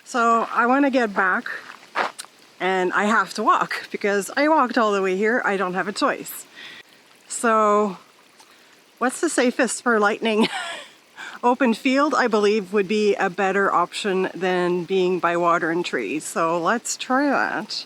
So I want to get back and I have to walk because I walked all the way here. I don't have a choice. So what's the safest for lightning? Open field, I believe, would be a better option than being by water and trees. So let's try that.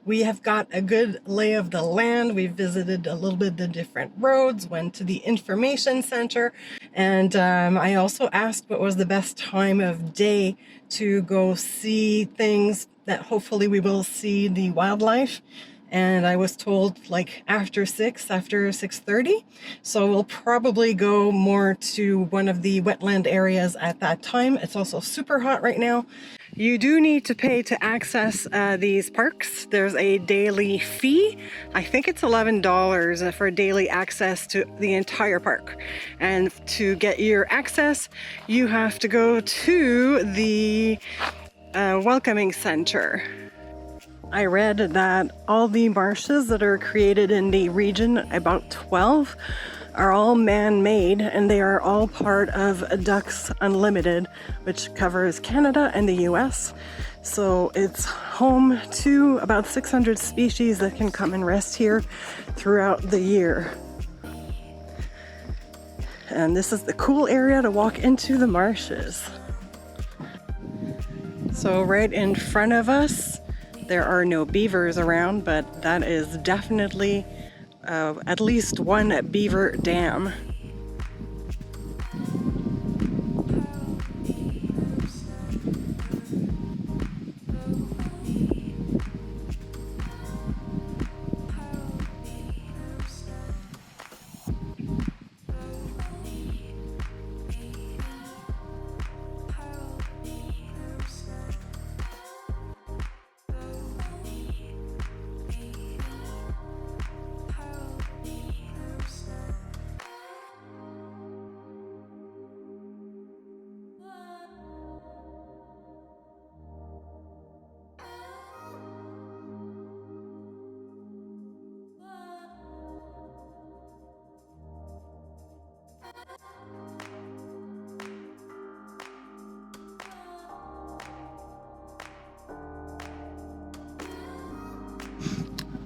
We have got a good lay of the land. We visited a little bit the different roads, went to the information center, and I also asked what was the best time of day to go see things that hopefully we will see the wildlife. And I was told like after 6:30. So we'll probably go more to one of the wetland areas at that time. It's also super hot right now. You do need to pay to access these parks. There's a daily fee. I think it's $11 for daily access to the entire park. And to get your access, you have to go to the welcoming center. I read that all the marshes that are created in the region, about 12, are all man-made, and they are all part of Ducks Unlimited, which covers Canada and the US. So it's home to about 600 species that can come and rest here throughout the year. And this is the cool area to walk into the marshes. So right in front of us, there are no beavers around, but that is definitely at least one beaver dam.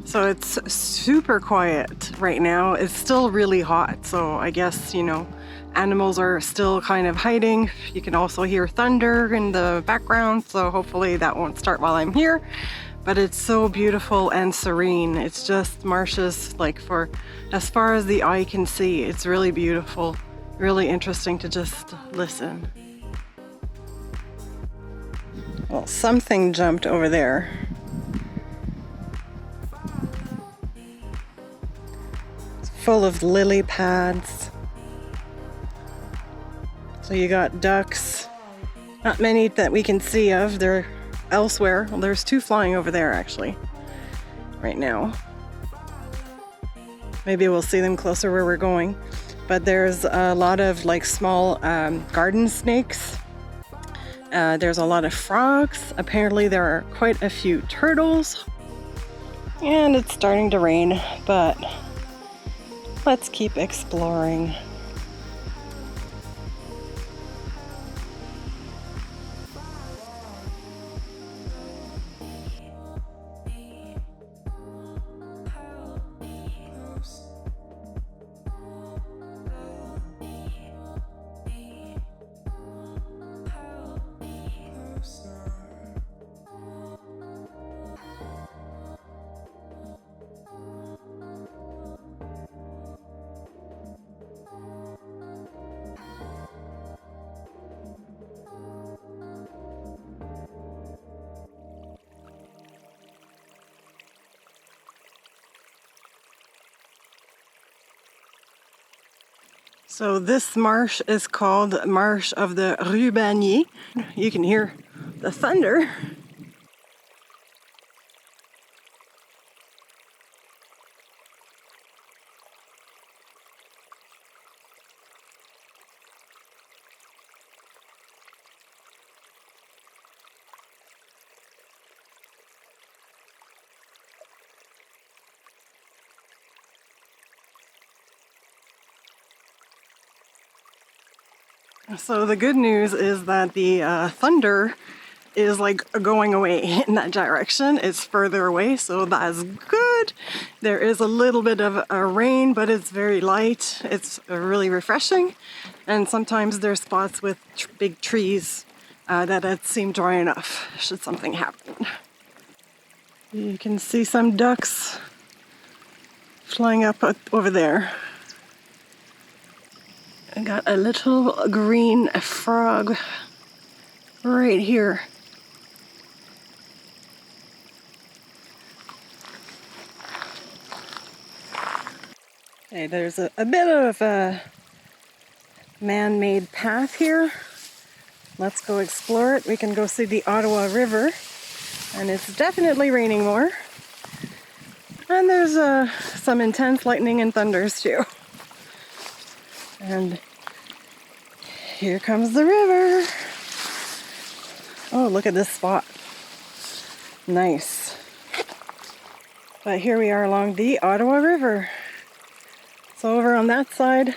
So it's super quiet right now. It's still really hot, so I guess, you know, animals are still kind of hiding. You can also hear thunder in the background, so hopefully that won't start while I'm here. But it's so beautiful and serene. It's just marshes, like, for as far as the eye can see. It's really beautiful, really interesting to just listen. Well, something jumped over there. Full of lily pads. So you got ducks. Not many that we can see of. They're elsewhere. Well, there's two flying over there actually right now. Maybe we'll see them closer where we're going. But there's a lot of like small garden snakes. There's a lot of frogs. Apparently there are quite a few turtles. And it's starting to rain, but let's keep exploring. So this marsh is called Marsh of the Rubaniers. You can hear the thunder. So the good news is that the thunder is like going away in that direction. It's further away, so that's good. There is a little bit of a rain, but it's very light. It's really refreshing. And sometimes there's spots with big trees that seem dry enough should something happen. You can see some ducks flying up over there. I got a little green frog right here. Okay, there's a bit of a man-made path here. Let's go explore it. We can go see the Ottawa River, and it's definitely raining more. And there's some intense lightning and thunders too. And here comes the river. Oh, look at this spot. Nice. But here we are along the Ottawa River. So over on that side,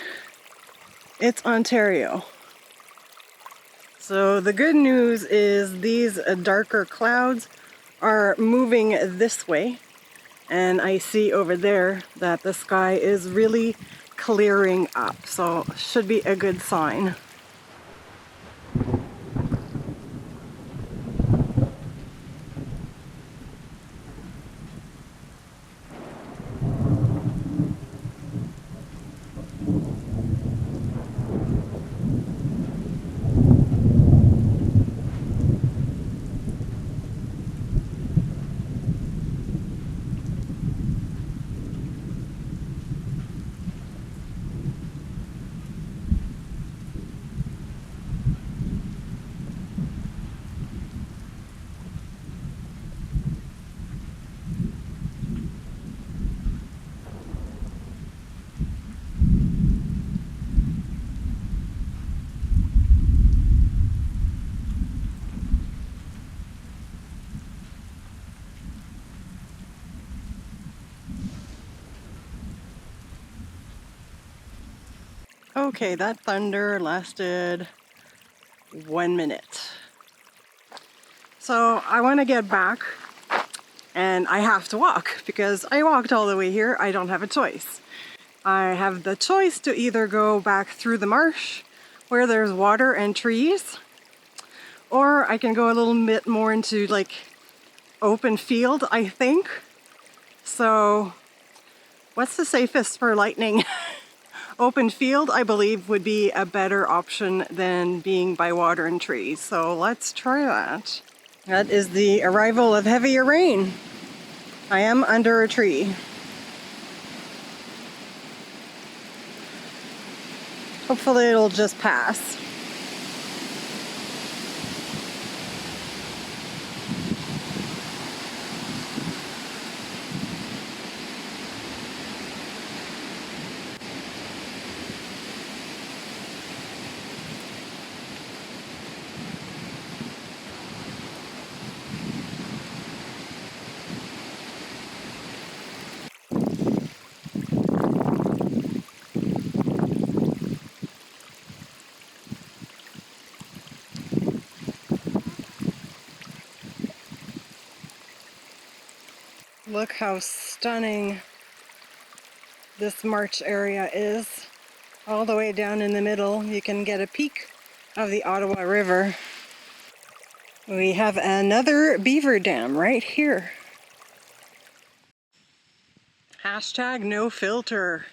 it's Ontario. So the good news is these darker clouds are moving this way. And I see over there that the sky is really clearing up. So should be a good sign. Okay, that thunder lasted 1 minute. So I want to get back and I have to walk because I walked all the way here. I don't have a choice. I have the choice to either go back through the marsh where there's water and trees, or I can go a little bit more into like open field, I think. So what's the safest for lightning? Open field, I believe, would be a better option than being by water and trees. So let's try that. That is the arrival of heavier rain. I am under a tree. Hopefully it'll just pass. Look how stunning this marsh area is. All the way down in the middle, you can get a peek of the Ottawa River. We have another beaver dam right here. Hashtag no filter.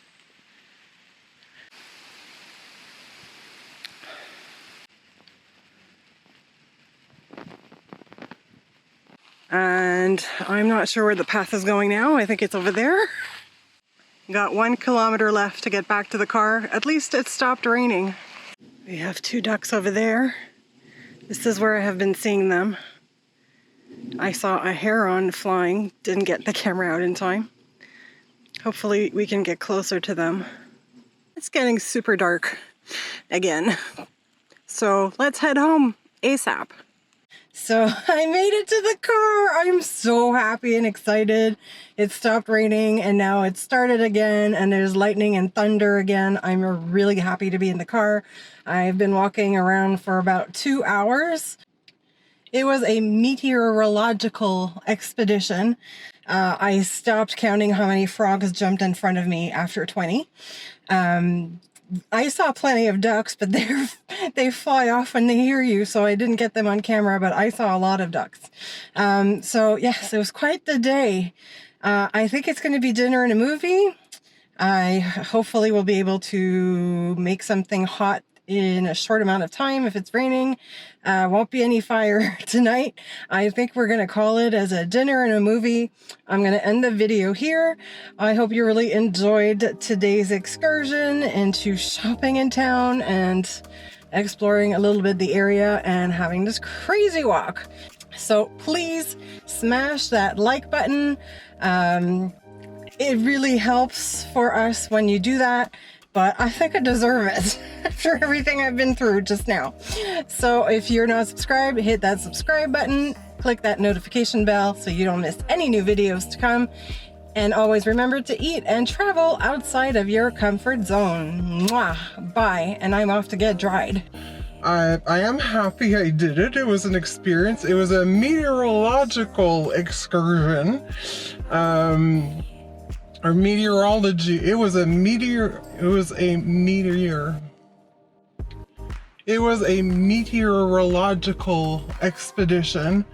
And I'm not sure where the path is going now. I think it's over there. Got 1 kilometer left to get back to the car. At least it stopped raining. We have 2 ducks over there. This is where I have been seeing them. I saw a heron flying, didn't get the camera out in time. Hopefully we can get closer to them. It's getting super dark again. So let's head home ASAP. So I made it to the car. I'm so happy and excited. It stopped raining and now it started again and there's lightning and thunder again. I'm really happy to be in the car. I've been walking around for about 2 hours. It was a meteorological expedition. I stopped counting how many frogs jumped in front of me after 20. I saw plenty of ducks, but they fly off when they hear you, so I didn't get them on camera, but I saw a lot of ducks. So yes, it was quite the day. I think it's going to be dinner and a movie. I hopefully will be able to make something hot in a short amount of time if it's raining. Won't be any fire tonight. I think we're going to call it as a dinner and a movie. I'm going to end the video here. I hope you really enjoyed today's excursion into shopping in town and exploring a little bit the area and having this crazy walk. So please smash that like button. It really helps for us when you do that, but I think I deserve it after everything I've been through just now. So if you're not subscribed, hit that subscribe button, click that notification bell so you don't miss any new videos to come. And always remember to eat and travel outside of your comfort zone. Mwah! Bye, and I'm off to get dried. I am happy I did it. It was an experience. It was a meteorological excursion. Or meteorology. It was a meteorological expedition.